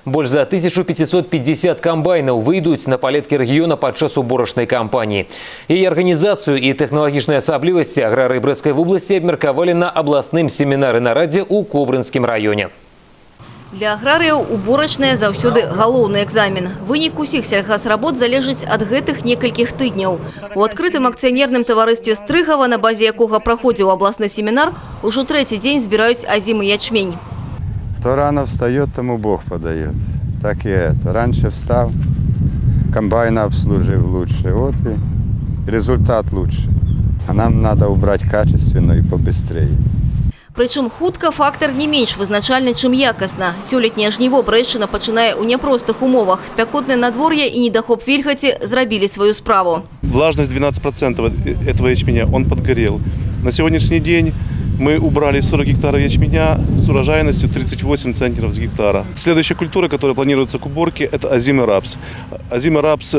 Больш за 1550 камбайнаў выйдуць на палеткі рэгіёна падчас уборачнай кампаніі. Яе арганізацыю і тэхналагічныя асаблівасці аграрыі Брэсцкай вобласці абмеркавалі на абласным семінары нарадзе ў Кобрынскім раёне. Для аграрыяў уборачная заўсёды галоўны экзамен. Вынік усіх сельгасработ залежыць ад гэтых некалькіх тыдняў. У адкрытым акцыянерным таварыстве Стрыгава, на базе якога праходзіў абласны семінар, ужо трэці дзень збіраюць азімы ячмень. Кто рано встает, тому Бог подает. Так и это. Раньше встал, комбайна обслужил лучше. Вот и результат лучше. А нам надо убрать качественно и побыстрее. Прычым хутка фактор не менш вызначальны, чым якасна. Сёлетняе жніво Брэшчына пачынае ў няпростых умовах. Спякотнае надвор'е і недахоп вільгаці зрабілі сваю справу. Влажность 12% этого ячменя, он подгорел. На сегодняшний день мы убрали 40 гектаров ячменя с урожайностью 38 центнеров с гектара. Следующая культура, которая планируется к уборке, это озимый рапс. Озимый рапс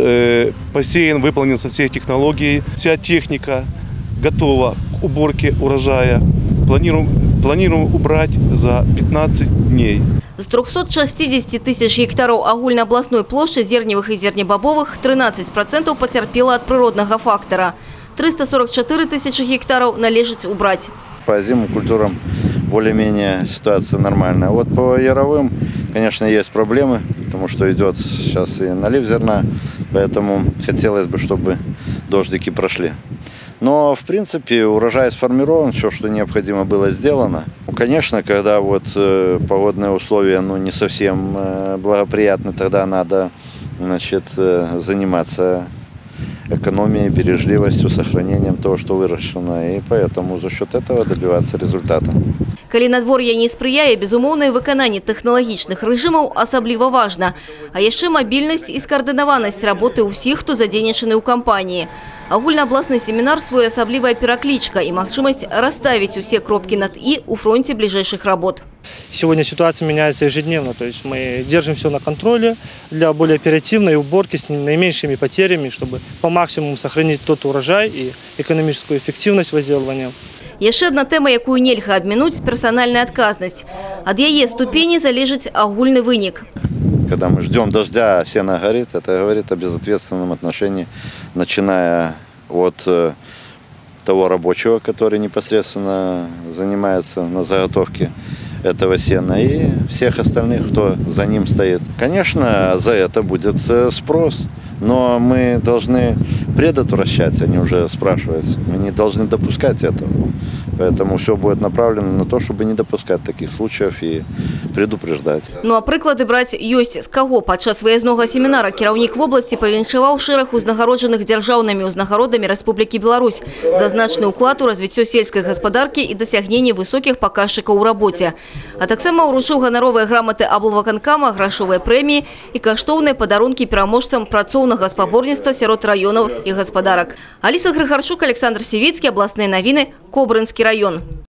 посеян, выполнен со всех технологий. Вся техника готова к уборке урожая. Планируем убрать за 15 дней. З 360 тысяч гектаров агульнаабласной площади зерневых и зернебобовых 13% потерпела от природного фактора. 344 тысячи гектаров належит убрать. По озимым культурам более-менее ситуация нормальная. Вот по яровым, конечно, есть проблемы, потому что идет сейчас и налив зерна, поэтому хотелось бы, чтобы дождики прошли. Но, в принципе, урожай сформирован, все, что необходимо, было сделано. Конечно, когда вот погодные условия не совсем благоприятны, тогда надо, значит, заниматься экономией, бережливостью, сохранением того, что выращено. И поэтому за счет этого добиваться результата. Калі надвор'е не спрыяе, безумоўнае выкананне тэхналагічных рэжымаў асабліва важна. А яшчэ мабільнасць і скаардынаванасць работы ўсіх, хто задзейнічаны ў кампаніі. Агульнаабласны семінар – своеасаблівая пераклічка и магчымасць расставить усе кропки над «и» у фронте ближайших работ. Сегодня ситуация меняется ежедневно, то есть мы держим все на контроле для более оперативной уборки с наименьшими потерями, чтобы по максимуму сохранить тот урожай и экономическую эффективность возделывания. Яшчэ одна тема, якую нельга абмінуць – персональная отказность. От яе ступени залежит агульный вынік. Когда мы ждем дождя, а сено горит, это говорит о безответственном отношении, начиная от того рабочего, который непосредственно занимается на заготовке этого сена, и всех остальных, кто за ним стоит. Конечно, за это будет спрос, но мы должны предотвращать, они уже спрашивают, мы не должны допускать этого. Поэтому все будет направлено на то, чтобы не допускать таких случаев и предупреждать. Ну а прыклады браць ёсць з каго. Падчас выязнога семінара кіраўнік вобласці павіншаваў шэраг узнагароджаных дзяржаўнымі ўзнагародамі Рэспублікі Беларусь за значны ўклад у развіццё сельскай гаспадаркі і дасягненне высокіх паказчыкаў у рабоце. А таксама ўручыў ганаровыя граматы аблвыканкама, грашовыя прэміі і каштоўныя падарункі пераможцам працоўнага спаборніцтва сярод раёнаў і гаспадарак. Аліса Грыгарчук, Александр Сівіцкі, абласныя навіны, Кобрынскі раён.